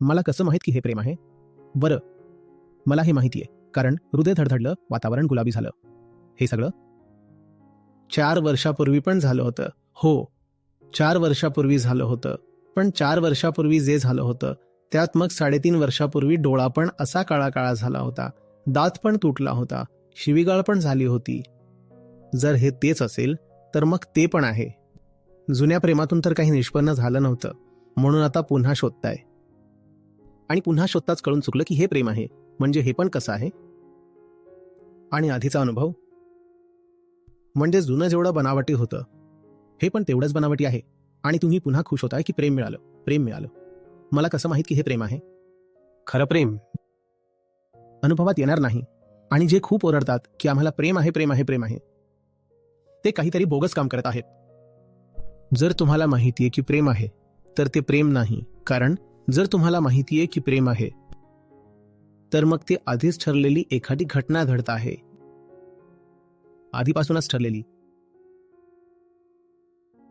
मला कसं माहित की हे प्रेम आहे? बरं, मला हे माहिती आहे, कारण हृदय धडधडलं, वातावरण गुलाबी झालं. हे सगळं 4 वर्षापूर्वी पण झालं होतं. हो, 4 वर्षापूर्वी झालं होतं. पण 4 वर्षापूर्वी जे झालं होतं त्यात मग 3.5 वर्षापूर्वी डोळा पण असा काळा काळा झाला होता, दात पण तुटला होता, शिवीगाळ पण झाली होती. जर हे तेच असेल तर मग ते पण आहे. जुन्या प्रेमातून तर काही निष्पन्न झालं नव्हतं, म्हणून आता पुन्हा शोधताय. आणि पुन्हा शोधताच कळून चुकलं की हे प्रेम आहे. म्हणजे हे पण कसं आहे? आणि आधीचा अनुभव म्हणजे जुनं जेवढं बनावटी होतं हे पण तेवढंच बनावटी आहे. आणि तुम्ही पुन्हा खुश होताय की प्रेम मिळालं, प्रेम मिळालं. मला कसं माहित की हे प्रेम आहे? खरं प्रेम अनुभवात येणार नाही. आणि जे खूप ओरडतात की आम्हाला प्रेम आहे, प्रेम आहे, प्रेम आहे, ते काहीतरी बोगस काम करत आहेत. जर तुम्हाला माहितीये की प्रेम आहे तर ते प्रेम नाही. कारण जर तुम्हाला माहितीये की प्रेम आहे तर मग ते आधीच ठरलेली एखादी घटना घडत आहे. आधीपासूनच ठरलेली.